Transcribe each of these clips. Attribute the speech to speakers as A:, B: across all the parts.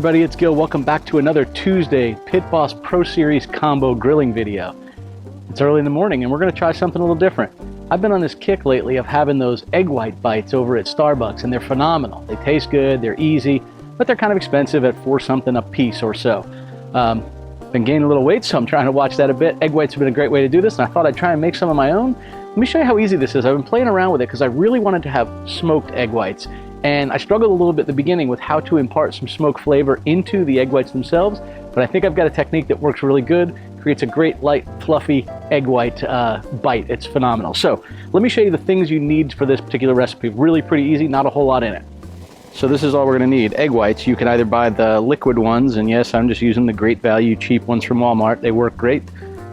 A: everybody, it's Gil. Welcome back to another Tuesday PitBoss Pro Series combo grilling video. It's early in the morning and we're going to try something a little different. I've been on this kick lately of having those egg white bites over at Starbucks, and they're phenomenal. They taste good, they're easy, but they're kind of expensive at $4 something a piece or so. Been gaining a little weight, so I'm trying to watch that a bit. Egg whites have been a great way to do this, and I thought I'd try and make some of my own. Let me show you how easy this is. I've been playing around with it because I really wanted to have smoked egg whites. And I struggled a little bit at the beginning with how to impart some smoke flavor into the egg whites themselves, but I think I've got a technique that works really good, creates a great light, fluffy egg white bite. It's phenomenal. So let me show you the things you need for this particular recipe. Really pretty easy, not a whole lot in it. So this is all we're gonna need. Egg whites. You can either buy the liquid ones, and yes, I'm just using the great value cheap ones from Walmart. They work great.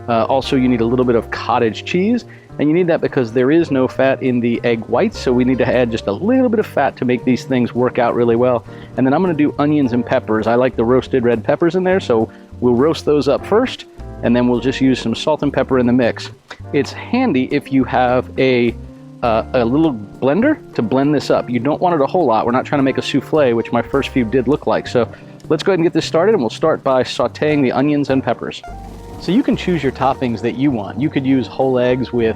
A: Also, you need a little bit of cottage cheese. And you need that because there is no fat in the egg whites, so we need to add just a little bit of fat to make these things work out really well. And then I'm going to do onions and peppers. I like the roasted red peppers in there, so we'll roast those up first, and then we'll just use some salt and pepper in the mix. It's handy if you have a little blender to blend this up. You don't want it a whole lot. We're not trying to make a souffle, which my first few did look like. So let's go ahead and get this started, and we'll start by sauteing the onions and peppers. So you can choose your toppings that you want. You could use whole eggs with,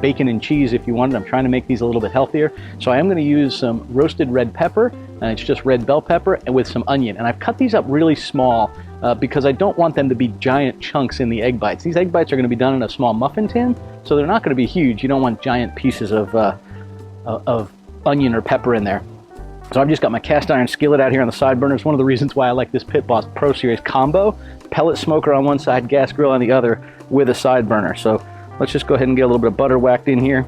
A: bacon and cheese if you wanted. I'm trying to make these a little bit healthier. So I am going to use some roasted red pepper, and it's just red bell pepper, and with some onion. And I've cut these up really small because I don't want them to be giant chunks in the egg bites. These egg bites are going to be done in a small muffin tin, so they're not going to be huge. You don't want giant pieces of onion or pepper in there. So I've just got my cast iron skillet out here on the side burner. It's one of the reasons why I like this PitBoss Pro Series combo. Pellet smoker on one side, gas grill on the other with a side burner. So let's just go ahead and get a little bit of butter whacked in here.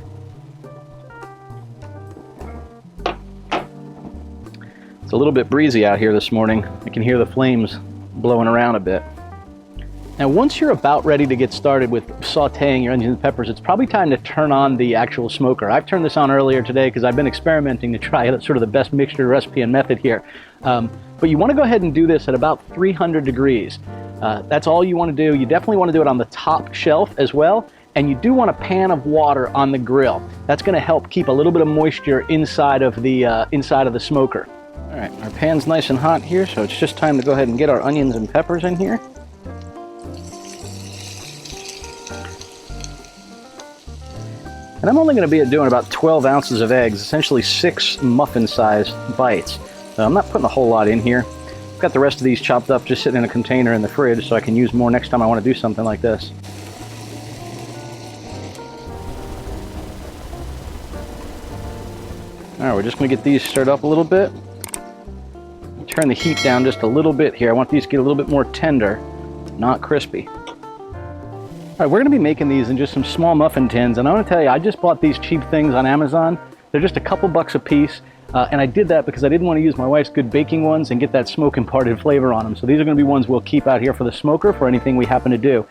A: It's a little bit breezy out here this morning. I can hear the flames blowing around a bit. Now, once you're about ready to get started with sauteing your onions and peppers, it's probably time to turn on the actual smoker. I've turned this on earlier today because I've been experimenting to try sort of the best mixture recipe and method here. But you want to go ahead and do this at about 300 degrees. That's all you want to do. You definitely want to do it on the top shelf as well. And you do want a pan of water on the grill. That's going to help keep a little bit of moisture inside of the smoker. All right, our pan's nice and hot here, so it's just time to go ahead and get our onions and peppers in here. And I'm only going to be doing about 12 ounces of eggs, essentially 6 muffin-sized bites. So I'm not putting a whole lot in here. I've got the rest of these chopped up just sitting in a container in the fridge so I can use more next time I want to do something like this. All right, we're just going to get these stirred up a little bit. Turn the heat down just a little bit here. I want these to get a little bit more tender, not crispy. All right, we're going to be making these in just some small muffin tins, and I want to tell you, I just bought these cheap things on Amazon. They're just a couple bucks a piece, and I did that because I didn't want to use my wife's good baking ones and get that smoke imparted flavor on them. So these are going to be ones we'll keep out here for the smoker for anything we happen to do.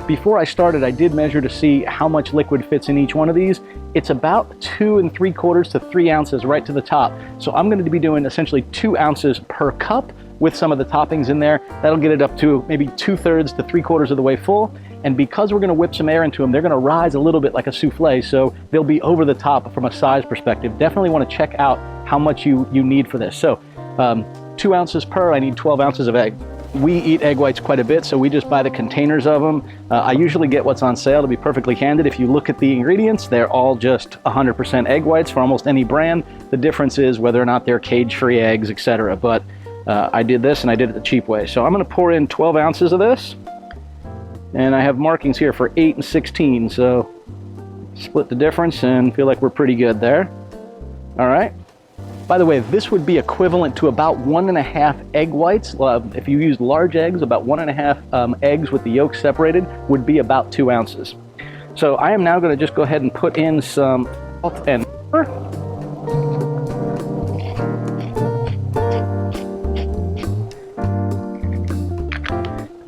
A: Before I started, I did measure to see how much liquid fits in each one of these. It's about 2 3/4 to 3 ounces right to the top. So I'm going to be doing essentially 2 ounces per cup with some of the toppings in there. That'll get it up to maybe 2/3 to 3/4 of the way full. And because we're going to whip some air into them, they're going to rise a little bit like a souffle, so they'll be over the top from a size perspective. Definitely want to check out how much you need for this. So 2 ounces per, I need 12 ounces of egg. We eat egg whites quite a bit, so we just buy the containers of them. I usually get what's on sale, to be perfectly candid. If you look at the ingredients, they're all just 100% egg whites for almost any brand. The difference is whether or not they're cage-free eggs, etc. But I did this, and I did it the cheap way. So I'm going to pour in 12 ounces of this. And I have markings here for 8 and 16, so split the difference and feel like we're pretty good there. All right. By the way, this would be equivalent to about 1.5 egg whites. If you used large eggs, about 1.5 eggs with the yolks separated would be about 2 ounces. So I am now going to just go ahead and put in some salt and pepper.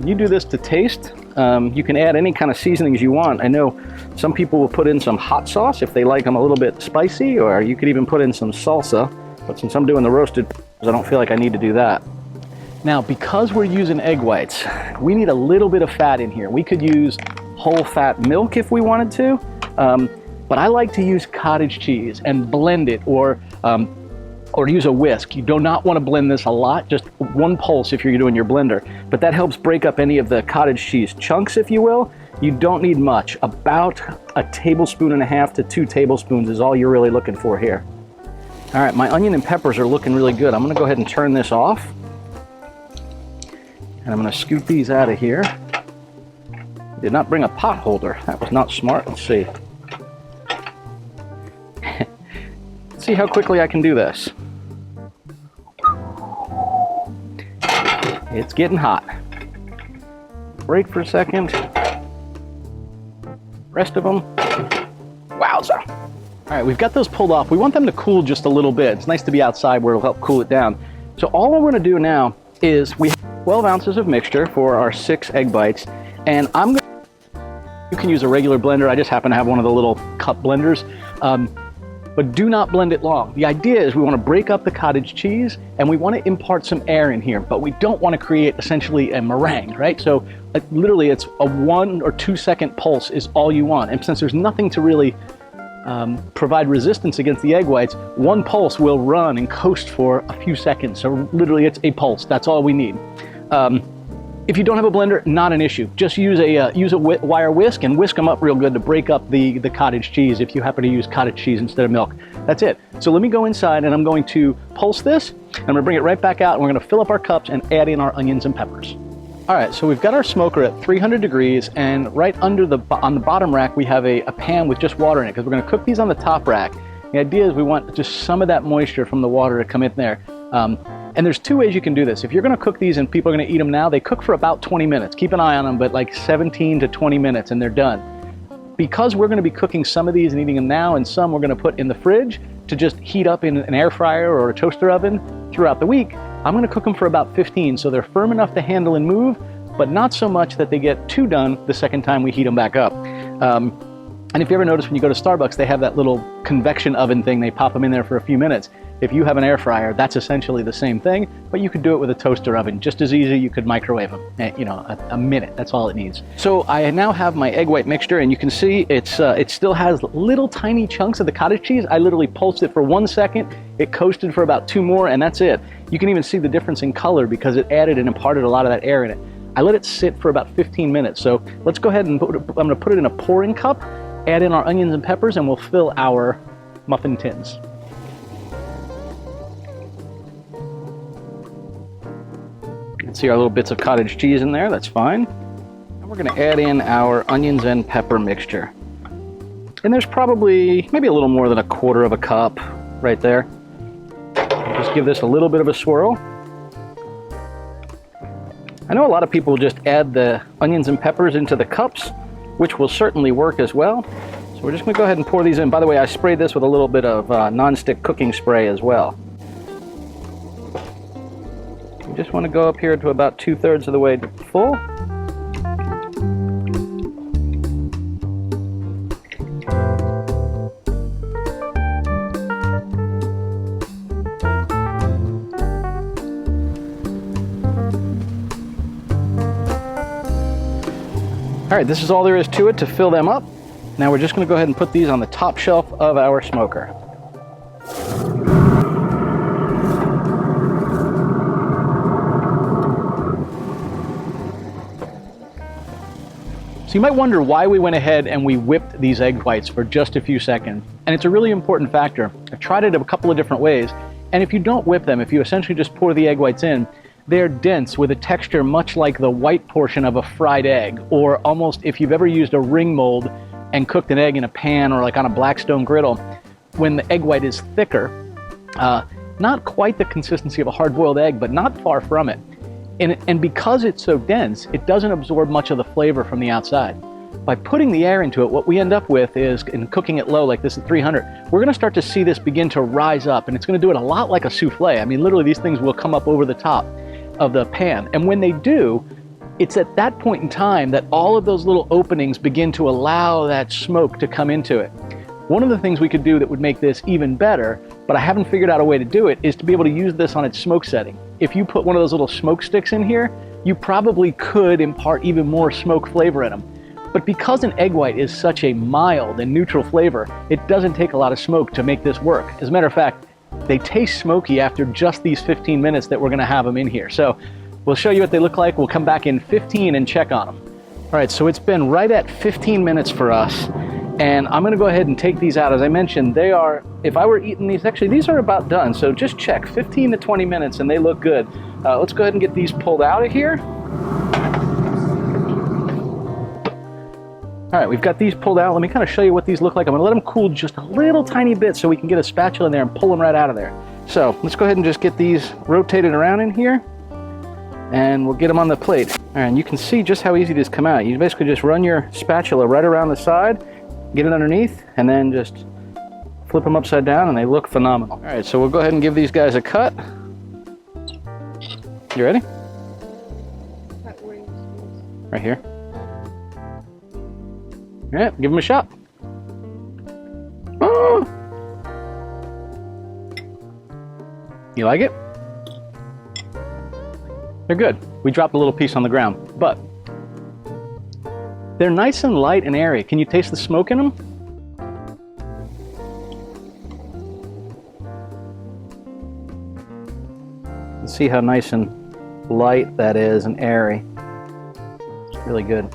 A: You do this to taste. You can add any kind of seasonings you want. I know some people will put in some hot sauce if they like them a little bit spicy, or you could even put in some salsa. But since I'm doing the roasted, I don't feel like I need to do that. Now, because we're using egg whites, we need a little bit of fat in here. We could use whole fat milk if we wanted to, but I like to use cottage cheese and blend it, or or use a whisk. You do not want to blend this a lot, just one pulse if you're doing your blender. But that helps break up any of the cottage cheese chunks, if you will. You don't need much. About a tablespoon and a half to 2 tablespoons is all you're really looking for here. All right, my onion and peppers are looking really good. I'm gonna go ahead and turn this off. And I'm gonna scoop these out of here. Did not bring a pot holder. That was not smart. Let's see. Let's see how quickly I can do this. It's getting hot. Break for a second. Rest of them. Wowza. All right, we've got those pulled off. We want them to cool just a little bit. It's nice to be outside where it'll help cool it down. So all we're gonna do now is we have 12 ounces of mixture for our 6 egg bites. And you can use a regular blender. I just happen to have one of the little cup blenders. But do not blend it long. The idea is we want to break up the cottage cheese and we want to impart some air in here, but we don't want to create essentially a meringue, right? So literally it's a 1 or 2 second pulse is all you want. And since there's nothing to really provide resistance against the egg whites, 1 pulse will run and coast for a few seconds. So literally it's a pulse, that's all we need. If you don't have a blender, not an issue. Just use a wire whisk and whisk them up real good to break up the cottage cheese if you happen to use cottage cheese instead of milk. That's it. So let me go inside and I'm going to pulse this. I'm gonna bring it right back out and we're gonna fill up our cups and add in our onions and peppers. All right, so we've got our smoker at 300 degrees and right under on the bottom rack we have a pan with just water in it because we're gonna cook these on the top rack. The idea is we want just some of that moisture from the water to come in there. And there's 2 ways you can do this. If you're gonna cook these and people are gonna eat them now, they cook for about 20 minutes. Keep an eye on them, but like 17 to 20 minutes and they're done. Because we're gonna be cooking some of these and eating them now and some we're gonna put in the fridge to just heat up in an air fryer or a toaster oven throughout the week, I'm gonna cook them for about 15 so they're firm enough to handle and move, but not so much that they get too done the second time we heat them back up. And if you ever notice when you go to Starbucks, they have that little convection oven thing, they pop them in there for a few minutes. If you have an air fryer, that's essentially the same thing, but you could do it with a toaster oven. Just as easy, you could microwave them, a minute, that's all it needs. So I now have my egg white mixture and you can see it still has little tiny chunks of the cottage cheese. I literally pulsed it for 1 second, it coasted for about 2 more and that's it. You can even see the difference in color because it added and imparted a lot of that air in it. I let it sit for about 15 minutes. So let's go ahead and I'm gonna put it in a pouring cup, add in our onions and peppers and we'll fill our muffin tins. See our little bits of cottage cheese in there, that's fine. And we're gonna add in our onions and pepper mixture. And there's probably maybe a little more than 1/4 cup right there. Just give this a little bit of a swirl. I know a lot of people just add the onions and peppers into the cups, which will certainly work as well. So we're just gonna go ahead and pour these in. By the way, I sprayed this with a little bit of non-stick cooking spray as well. Just want to go up here to about 2/3 of the way full. All right, this is all there is to it to fill them up. Now we're just going to go ahead and put these on the top shelf of our smoker. So you might wonder why we went ahead and we whipped these egg whites for just a few seconds. And it's a really important factor. I've tried it a couple of different ways. And if you don't whip them, if you essentially just pour the egg whites in, they're dense with a texture much like the white portion of a fried egg, or almost if you've ever used a ring mold and cooked an egg in a pan or like on a Blackstone griddle, when the egg white is thicker, not quite the consistency of a hard-boiled egg, but not far from it. And because it's so dense, it doesn't absorb much of the flavor from the outside. By putting the air into it, what we end up with is, in cooking it low like this at 300, we're gonna start to see this begin to rise up, and it's gonna do it a lot like a souffle. I mean, literally these things will come up over the top of the pan. And when they do, it's at that point in time that all of those little openings begin to allow that smoke to come into it. One of the things we could do that would make this even better, but I haven't figured out a way to do it, is to be able to use this on its smoke setting. If you put one of those little smoke sticks in here, you probably could impart even more smoke flavor in them. But because an egg white is such a mild and neutral flavor, it doesn't take a lot of smoke to make this work. As a matter of fact, they taste smoky after just these 15 minutes that we're gonna have them in here. So we'll show you what they look like. We'll come back in 15 and check on them. All right, so it's been right at 15 minutes for us, and I'm gonna go ahead and take these out. As I mentioned, they are, if I were eating these, actually these are about done, so just check, 15 to 20 minutes and they look good. Let's go ahead and get these pulled out of here. All right, we've got these pulled out. Let me kind of show you what these look like. I'm gonna let them cool just a little tiny bit so we can get a spatula in there and pull them right out of there. So let's go ahead and just get these rotated around in here, and we'll get them on the plate. All right, and you can see just how easy these come out. You basically just run your spatula right around the side, get it underneath, and then just flip them upside down, and they look phenomenal. All right, so we'll go ahead and give these guys a cut. You ready? Right here. All right, give them a shot. Oh! You like it? They're good. We dropped a little piece on the ground, but they're nice and light and airy. Can you taste the smoke in them? Let's see how nice and light that is and airy. It's really good.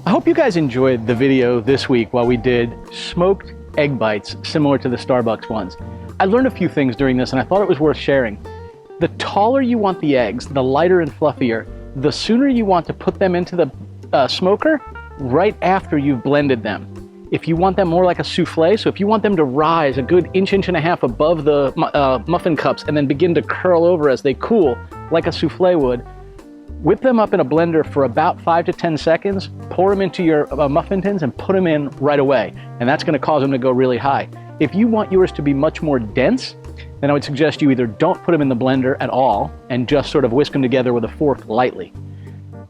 A: I hope you guys enjoyed the video this week while we did smoked egg bites similar to the Starbucks ones. I learned a few things during this and I thought it was worth sharing. The taller you want the eggs, the lighter and fluffier, the sooner you want to put them into the smoker right after you've blended them. If you want them more like a souffle, so if you want them to rise a good inch and a half above the muffin cups and then begin to curl over as they cool like a souffle would, whip them up in a blender for about 5 to 10 seconds, pour them into your muffin tins and put them in right away. And that's gonna cause them to go really high. If you want yours to be much more dense, then I would suggest you either don't put them in the blender at all and just sort of whisk them together with a fork lightly.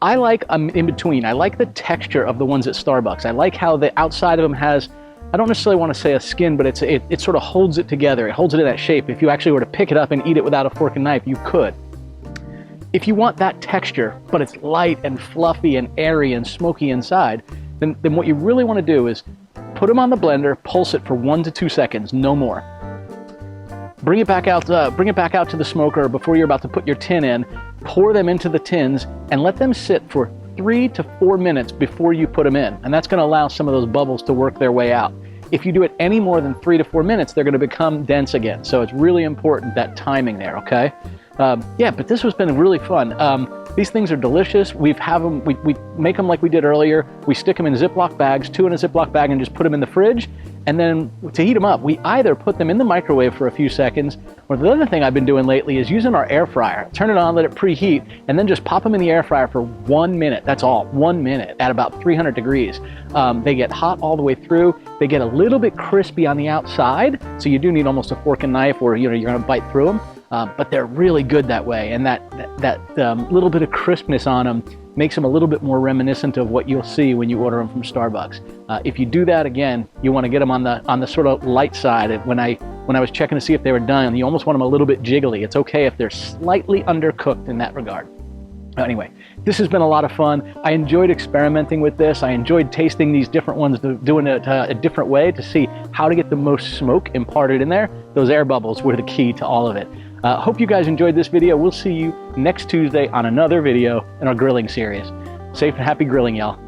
A: I like in between. I like the texture of the ones at Starbucks. I like how the outside of them has, I don't necessarily want to say a skin, but it sort of holds it together. It holds it in that shape. If you actually were to pick it up and eat it without a fork and knife, you could. If you want that texture, but it's light and fluffy and airy and smoky inside, then what you really want to do is put them on the blender, pulse it for 1 to 2 seconds, no more. Bring it back out to the smoker before you're about to put your tin in, pour them into the tins, and let them sit for 3 to 4 minutes before you put them in. And that's going to allow some of those bubbles to work their way out. If you do it any more than 3 to 4 minutes, they're going to become dense again. So it's really important, that timing there, okay? Yeah, but this has been really fun. These things are delicious. We make them like we did earlier. We stick them in Ziploc bags, 2 in a Ziploc bag, and just put them in the fridge. And then to heat them up, we either put them in the microwave for a few seconds, or the other thing I've been doing lately is using our air fryer. Turn it on, let it preheat, and then just pop them in the air fryer for 1 minute. That's all, 1 minute at about 300 degrees. They get hot all the way through. They get a little bit crispy on the outside, so you do need almost a fork and knife, or you're gonna bite through them. But they're really good that way, and that little bit of crispness on them makes them a little bit more reminiscent of what you'll see when you order them from Starbucks. If you do that again, you want to get them on the sort of light side. When I was checking to see if they were done, you almost want them a little bit jiggly. It's okay if they're slightly undercooked in that regard. Anyway, this has been a lot of fun. I enjoyed experimenting with this. I enjoyed tasting these different ones, doing it a different way to see how to get the most smoke imparted in there. Those air bubbles were the key to all of it. Hope you guys enjoyed this video. We'll see you next Tuesday on another video in our grilling series. Safe and happy grilling, y'all.